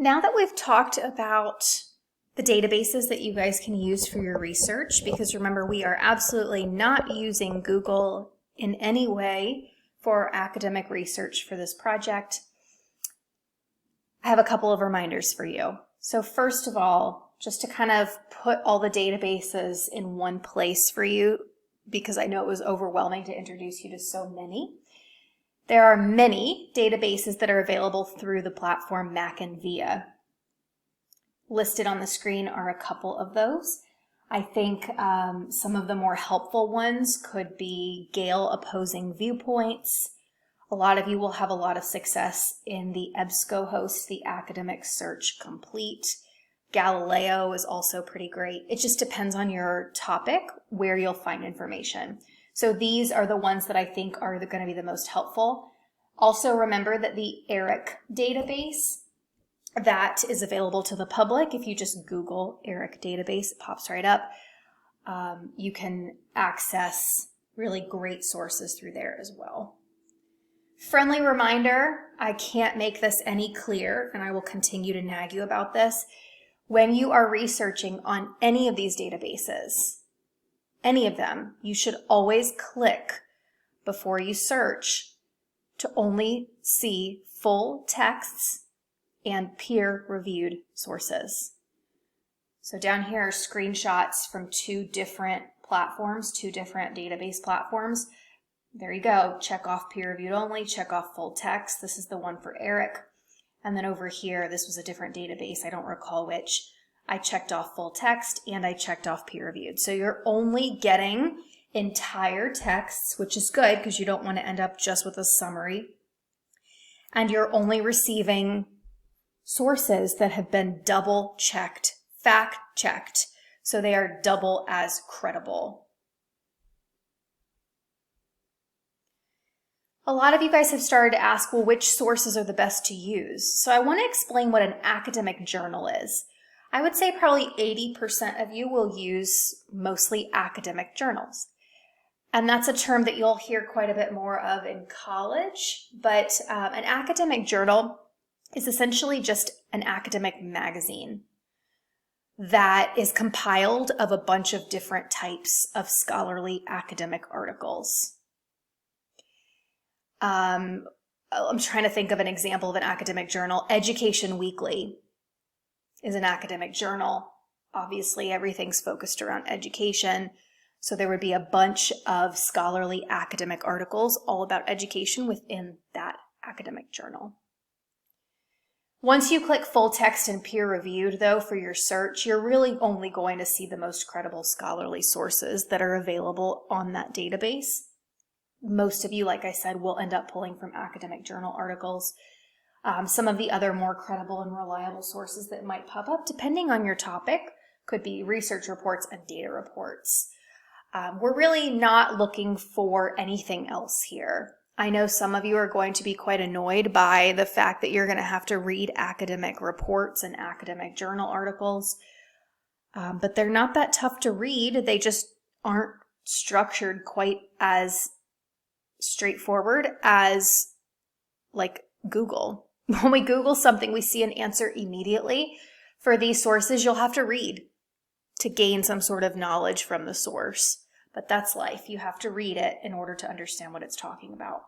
Now that we've talked about the databases that you guys can use for your research, because remember, we are absolutely not using Google in any way for academic research for this project, I have a couple of reminders for you. So first of all, just to kind of put all the databases in one place for you, because I know it was overwhelming to introduce you to so many. There are many databases that are available through the platform Mac and VIA. Listed on the screen are a couple of those. I think some of the more helpful ones could be Gale Opposing Viewpoints. A lot of you will have a lot of success in the EBSCOhost, the Academic Search Complete. Galileo is also pretty great. It just depends on your topic where you'll find information. So these are the ones that I think are going to be the most helpful. Also remember that the ERIC database, that is available to the public. If you just Google ERIC database, it pops right up. You can access really great sources through there as well. Friendly reminder, I can't make this any clearer, and I will continue to nag you about this. When you are researching on any of these databases, any of them, you should always click before you search to only see full texts and peer-reviewed sources. So down here are screenshots from two different platforms, two different database platforms. There you go. Check off peer-reviewed only, check off full text. This is the one for ERIC. And then over here, this was a different database. I don't recall which. I checked off full text and I checked off peer-reviewed. So you're only getting entire texts, which is good because you don't want to end up just with a summary. And you're only receiving sources that have been double-checked, fact-checked, so they are double as credible. A lot of you guys have started to ask, well, which sources are the best to use? So I want to explain what an academic journal is. I would say probably 80% of you will use mostly academic journals. And that's a term that you'll hear quite a bit more of in college, but an academic journal is essentially just an academic magazine that is compiled of a bunch of different types of scholarly academic articles. I'm trying to think of an example of an academic journal. Education Weekly is an academic journal. Obviously, everything's focused around education. So there would be a bunch of scholarly academic articles all about education within that academic journal. Once you click full text and peer-reviewed, though, for your search, you're really only going to see the most credible scholarly sources that are available on that database. Most of you, like I said, will end up pulling from academic journal articles. Some of the other more credible and reliable sources that might pop up, depending on your topic, could be research reports and data reports. We're really not looking for anything else here. I know some of you are going to be quite annoyed by the fact that you're going to have to read academic reports and academic journal articles, but they're not that tough to read. They just aren't structured quite as straightforward as like Google. When we Google something, we see an answer immediately. For these sources, you'll have to read to gain some sort of knowledge from the source. But that's life. You have to read it in order to understand what it's talking about.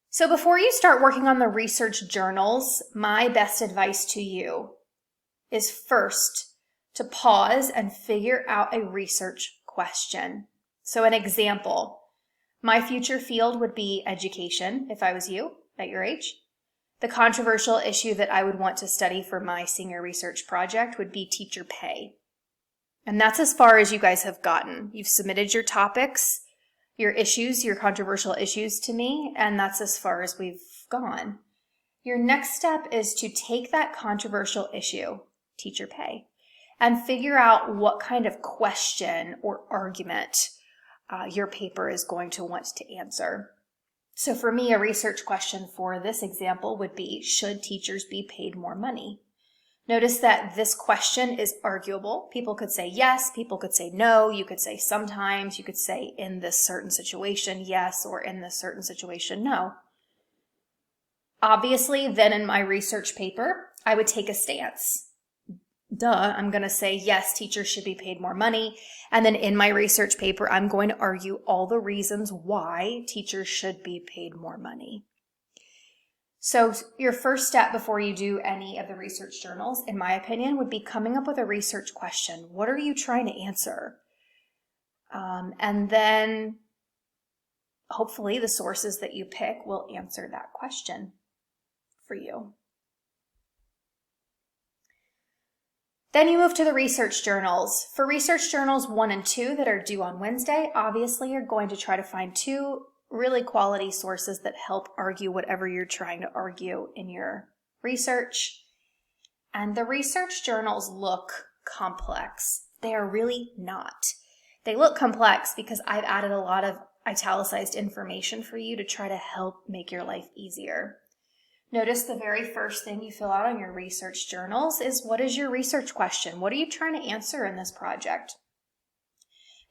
So before you start working on the research journals, my best advice to you is first to pause and figure out a research question. So an example. My future field would be education, if I was you, at your age. The controversial issue that I would want to study for my senior research project would be teacher pay. And that's as far as you guys have gotten. You've submitted your topics, your issues, your controversial issues to me, and that's as far as we've gone. Your next step is to take that controversial issue, teacher pay, and figure out what kind of question or argument your paper is going to want to answer. So for me, a research question for this example would be, should teachers be paid more money? Notice that this question is arguable. People could say yes, people could say no, you could say sometimes, you could say in this certain situation yes, or in this certain situation no. Obviously, then in my research paper, I would take a stance. I'm going to say, yes, teachers should be paid more money. And then in my research paper, I'm going to argue all the reasons why teachers should be paid more money. So your first step before you do any of the research journals, in my opinion, would be coming up with a research question. What are you trying to answer? And then hopefully the sources that you pick will answer that question for you. Then you move to the research journals. For research journals 1 and 2 that are due on Wednesday, obviously you're going to try to find 2 really quality sources that help argue whatever you're trying to argue in your research. And the research journals look complex. They are really not. They look complex because I've added a lot of italicized information for you to try to help make your life easier. Notice the very first thing you fill out on your research journals is, what is your research question? What are you trying to answer in this project?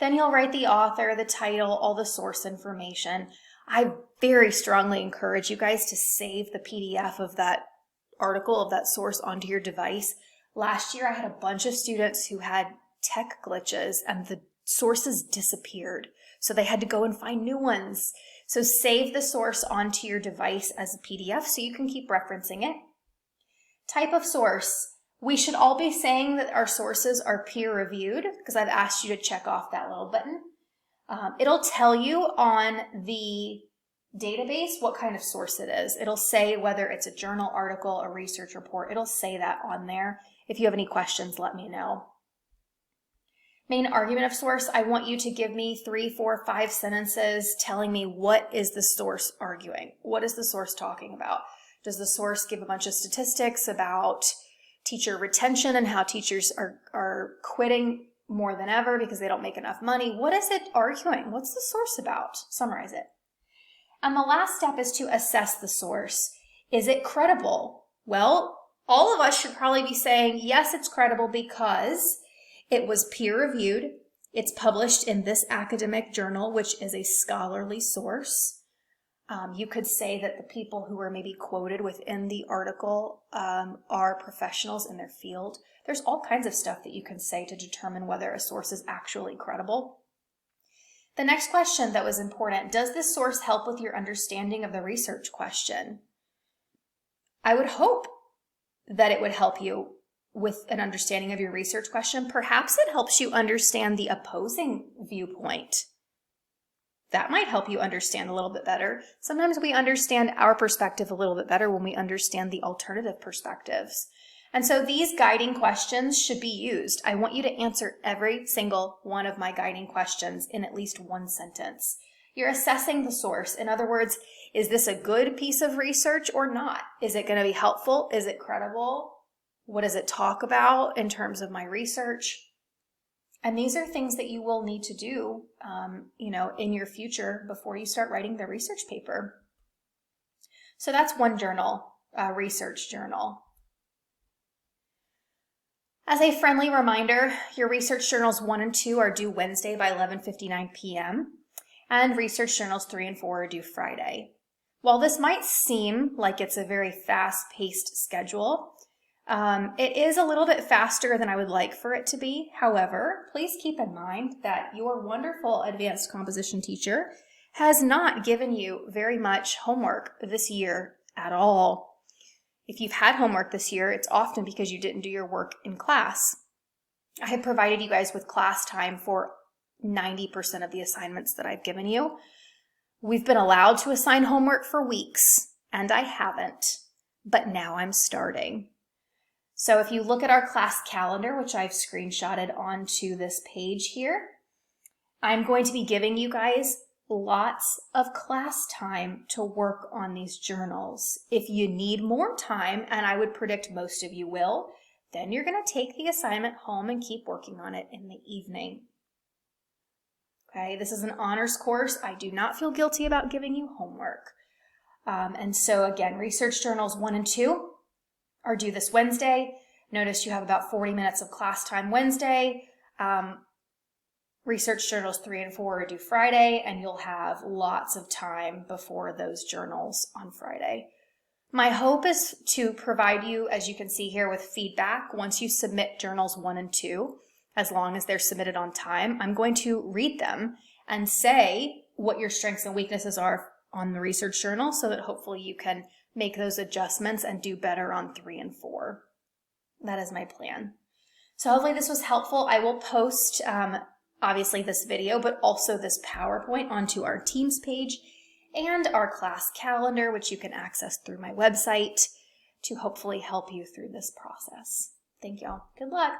Then you'll write the author, the title, all the source information. I very strongly encourage you guys to save the PDF of that article, of that source, onto your device. Last year I had a bunch of students who had tech glitches and the sources disappeared, so they had to go and find new ones. So save the source onto your device as a PDF so you can keep referencing it. Type of source. We should all be saying that our sources are peer-reviewed because I've asked you to check off that little button. It'll tell you on the database what kind of source it is. It'll say whether it's a journal article, a research report. It'll say that on there. If you have any questions, let me know. Main argument of source, I want you to give me 3, 4, 5 sentences telling me what is the source arguing. What is the source talking about? Does the source give a bunch of statistics about teacher retention and how teachers are quitting more than ever because they don't make enough money? What is it arguing? What's the source about? Summarize it. And the last step is to assess the source. Is it credible? Well, all of us should probably be saying, yes, it's credible because it was peer-reviewed. It's published in this academic journal, which is a scholarly source. You could say that the people who are maybe quoted within the article are professionals in their field. There's all kinds of stuff that you can say to determine whether a source is actually credible. The next question that was important, does this source help with your understanding of the research question? I would hope that it would help you with an understanding of your research question. Perhaps it helps you understand the opposing viewpoint. That might help you understand a little bit better. Sometimes we understand our perspective a little bit better when we understand the alternative perspectives. And so these guiding questions should be used. I want you to answer every single one of my guiding questions in at least 1 sentence. You're assessing the source. In other words, is this a good piece of research or not? Is it going to be helpful? Is it credible? What does it talk about in terms of my research? And these are things that you will need to do, in your future before you start writing the research paper. So that's one journal, a research journal. As a friendly reminder, your research journals 1 and 2 are due Wednesday by 11:59 p.m. and research journals 3 and 4 are due Friday. While this might seem like it's a very fast-paced schedule, it is a little bit faster than I would like for it to be. However, please keep in mind that your wonderful advanced composition teacher has not given you very much homework this year at all. If you've had homework this year, it's often because you didn't do your work in class. I have provided you guys with class time for 90% of the assignments that I've given you. We've been allowed to assign homework for weeks, and I haven't, but now I'm starting. So if you look at our class calendar, which I've screenshotted onto this page here, I'm going to be giving you guys lots of class time to work on these journals. If you need more time, and I would predict most of you will, then you're going to take the assignment home and keep working on it in the evening. Okay, this is an honors course. I do not feel guilty about giving you homework. And so again, research journals 1 and 2 are due this Wednesday. Notice you have about 40 minutes of class time Wednesday. Research journals 3 and 4 are due Friday, and you'll have lots of time before those journals on Friday. My hope is to provide you, as you can see here, with feedback once you submit journals 1 and 2, as long as they're submitted on time. I'm going to read them and say what your strengths and weaknesses are on the research journal so that hopefully you can make those adjustments and do better on 3 and 4. That is my plan. So hopefully this was helpful. I will post obviously this video, but also this PowerPoint onto our Teams page and our class calendar, which you can access through my website to hopefully help you through this process. Thank y'all. Good luck.